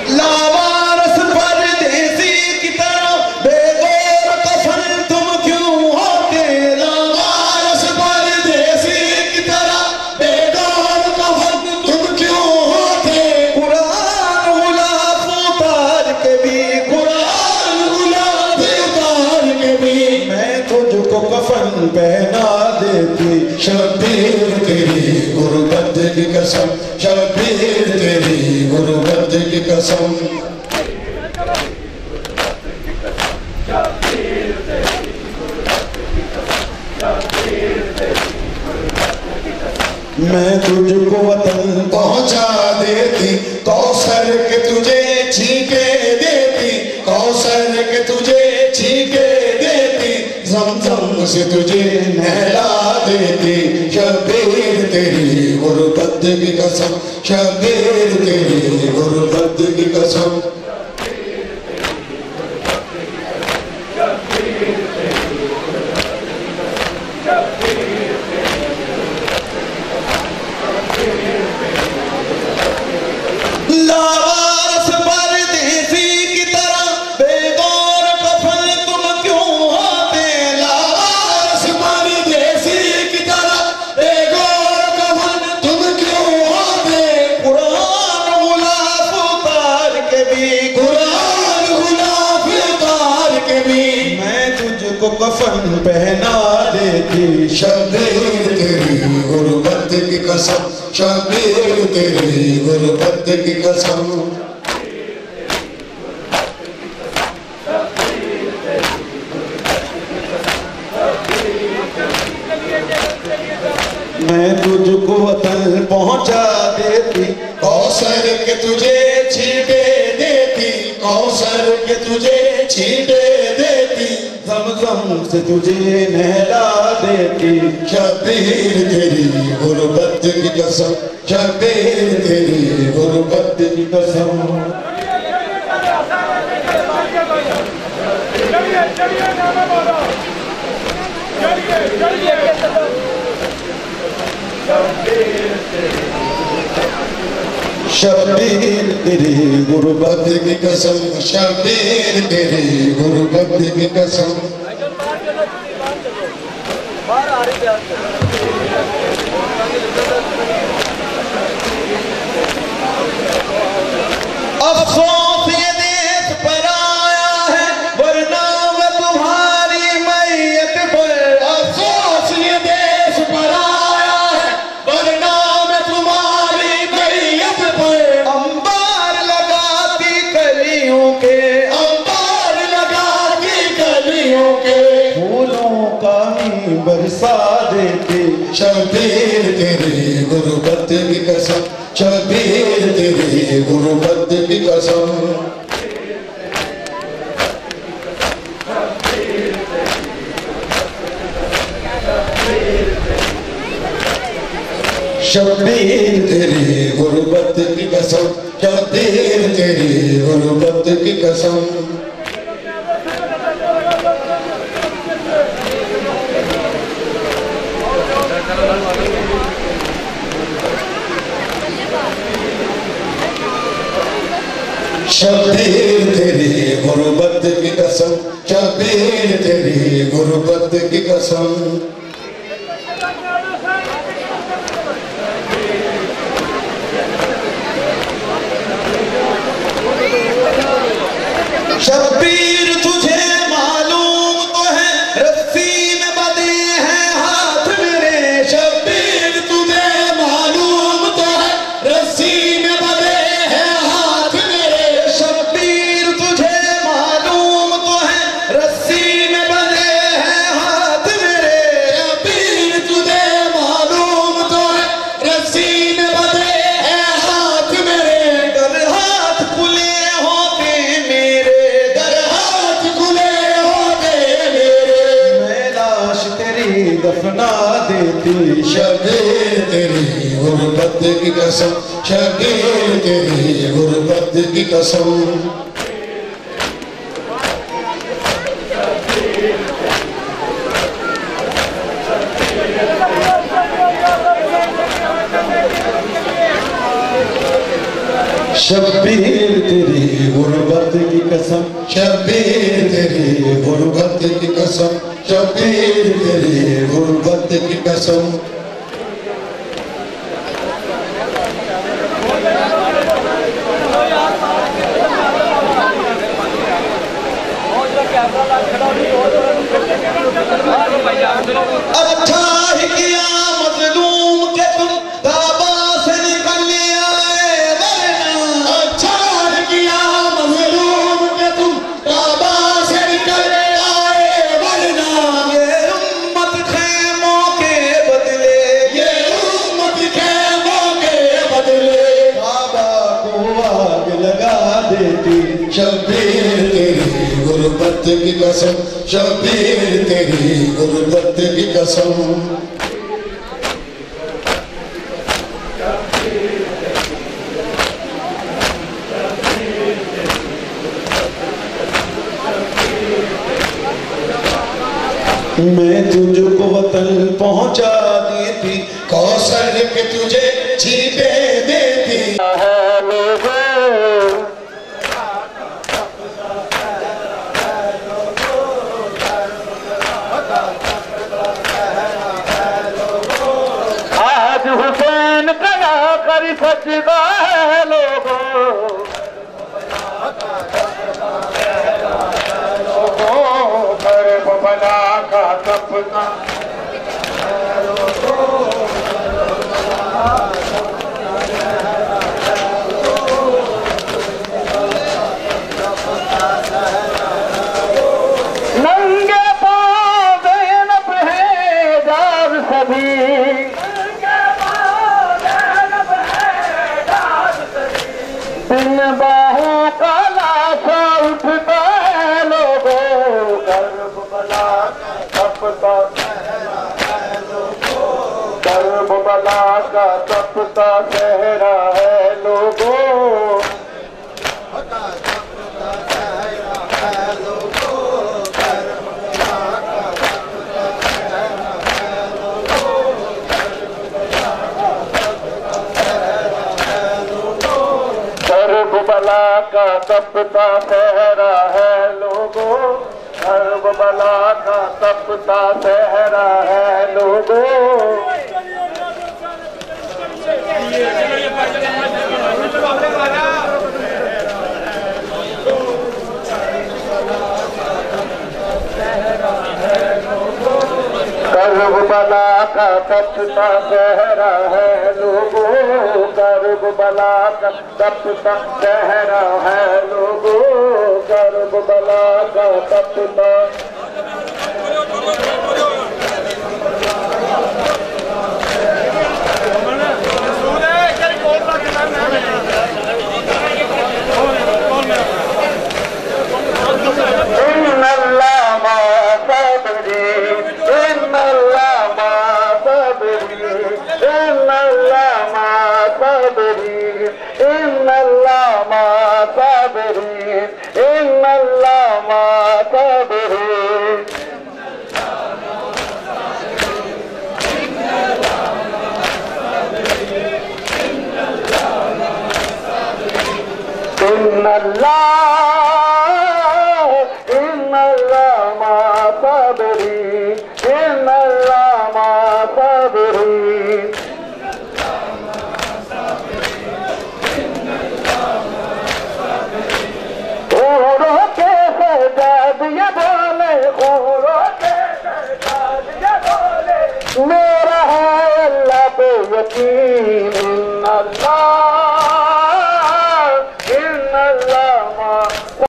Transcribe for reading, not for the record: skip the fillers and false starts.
लावारस परदेसी की तरह बेगौर कफन तुम क्यों होते, लावारस परदेसी की तरह बेगौर कफन तुम क्यों होते। कुरान गुलाब उतार के भी, कुरान गुलाब उतार के भी मैं तुझको कफन पहना देती। शबीर तेरी गुर्बत की कसम, शबीर तेरी गुर्बत की कसम। मैं तुझको वतन पहुंचा देती, कौसर के तुझे छीके देती, कौसर के तुझे छीके देती, ज़मज़म से तुझे नहला देती। शबीर तेरी गुर्बत की कसम, शबीर तेरी गुर्बत की कसम। लावारस परदेसी की तरह बेगौर कफन तुम क्यों होते, लावारस परदेसी की तरह बेगौर कफन तुम क्यों होते। कुरान गुलाब उतार के भी, कुरान गुलाब उतार के भी मैं तुझको कफन पहना देती। शबीर तेरी गुर्बत की कसम, शबीर तेरी गुर्बत की कसम। मैं तुझको वतन पहुंचा देती, कौसर के तुझे छींटे देती, कौसर के तुझे छींटे देती, ज़मज़म से तुझे नहला देती। शबीर तेरी गुर्बत की कसम, शबीर तेरी गुर्बत की कसम। शबीर तेरी गुर्बत की कसम, शबीर तेरी गुर्बत की कसम। अफसोस ये देश पर आया है, वरना मैं तुम्हारी मैयत पर। अफसोस ये देश पर आया है, वरना मैं तुम्हारी मैयत पर। अंबार लगाती कलियों के, अंबार लगाती कलियों के फूलों का ही बरसा देती। शबीर तेरी गुर्बत की कसम, शबीर तेरी गुर्बत की कसम। शबीर तेरी गुर्बत की कसम, शबीर तेरी गुर्बत की कसम। शबीर तेरी गुर्बत की कसम, शबीर तेरी गुर्बत की कसम। शबीर तुझे मालूम तो है, रस्सी में बंधे हैं हाथ मेरे। शबीर तुझे मालूम तो है, रस्सी में बंधे हैं हाथ मेरे। शबीर तुझे मालूम तो है, रस्सी में बंधे हैं हाथ मेरे। शबीर तुझे मालूम तो है, रस्सी में बंधे हैं हाथ मेरे। कर हाथ खुले होते मेरे, दफना देती। शबीर तेरी गुर्बत की कसम, शबीर तेरी गुर्बत की कसम। शब्बीर तेरी गुर्बत की कसम, शब्बीर तेरी गुर्बत की कसम, शब्बीर तेरी गुर्बत की कसम। अच्छा ही किया मजलूम के तुम ताबा से निकल आए वरना, अच्छा ही किया मजलूम के तुम ताबा से निकल आए वरना, ये उम्मत खैमों के बदले, ये उम्मत खैमों के बदले ताबा को आग लगा देती। शब्बीर तेरी गुर्बत की कसम, शब्बीर तेरी गुर्बत की कसम। मैं तुझको वतन पहुंचा देती, कौशल के तुझे छिपे देती। हुसैन कया कर सजदा है लोगों, करबला का सपना नंगे पाँव ज़ैनब है जाग सभी, इन बाहों का लाशा उठता है लोगों, करबला का तपता है लोगों, करबला का तपता सहरा है लोगों, करबला का तपता सहरा है लोगों, करबला का तपता सहरा है लोगों। करबला का तपता सहरा है लोगों, करबला का तपता सहरा है लोगों, करबला का तपता। मेरा है अल्लाह पे यकीन, अल्लाह